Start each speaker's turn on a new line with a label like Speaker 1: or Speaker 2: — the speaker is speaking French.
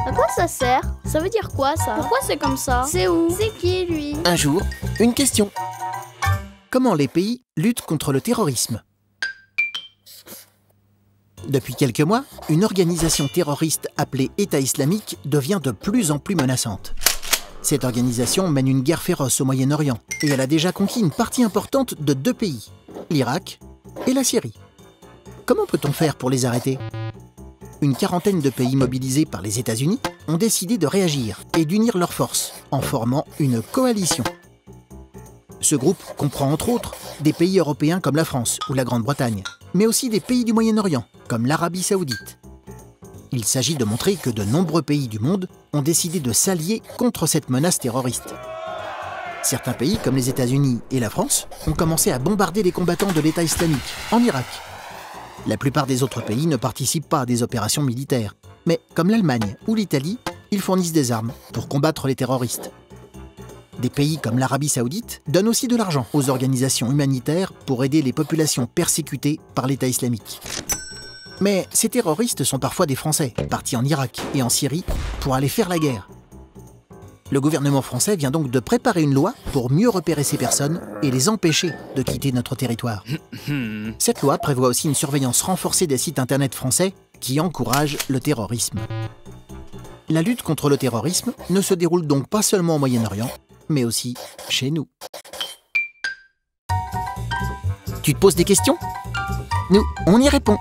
Speaker 1: À quoi ça sert? Ça veut dire quoi ça? Pourquoi c'est comme ça? C'est où? C'est qui lui?
Speaker 2: Un jour, une question. Comment les pays luttent contre le terrorisme? Depuis quelques mois, une organisation terroriste appelée État islamique devient de plus en plus menaçante. Cette organisation mène une guerre féroce au Moyen-Orient et elle a déjà conquis une partie importante de 2 pays, l'Irak et la Syrie. Comment peut-on faire pour les arrêter? Une quarantaine de pays mobilisés par les États-Unis ont décidé de réagir et d'unir leurs forces en formant une coalition. Ce groupe comprend entre autres des pays européens comme la France ou la Grande-Bretagne, mais aussi des pays du Moyen-Orient comme l'Arabie Saoudite. Il s'agit de montrer que de nombreux pays du monde ont décidé de s'allier contre cette menace terroriste. Certains pays comme les États-Unis et la France ont commencé à bombarder les combattants de l'État islamique en Irak. La plupart des autres pays ne participent pas à des opérations militaires, mais comme l'Allemagne ou l'Italie, ils fournissent des armes pour combattre les terroristes. Des pays comme l'Arabie Saoudite donnent aussi de l'argent aux organisations humanitaires pour aider les populations persécutées par l'État islamique. Mais ces terroristes sont parfois des Français, partis en Irak et en Syrie pour aller faire la guerre. Le gouvernement français vient donc de préparer une loi pour mieux repérer ces personnes et les empêcher de quitter notre territoire. Cette loi prévoit aussi une surveillance renforcée des sites internet français qui encouragent le terrorisme. La lutte contre le terrorisme ne se déroule donc pas seulement au Moyen-Orient, mais aussi chez nous. Tu te poses des questions? Nous, on y répond.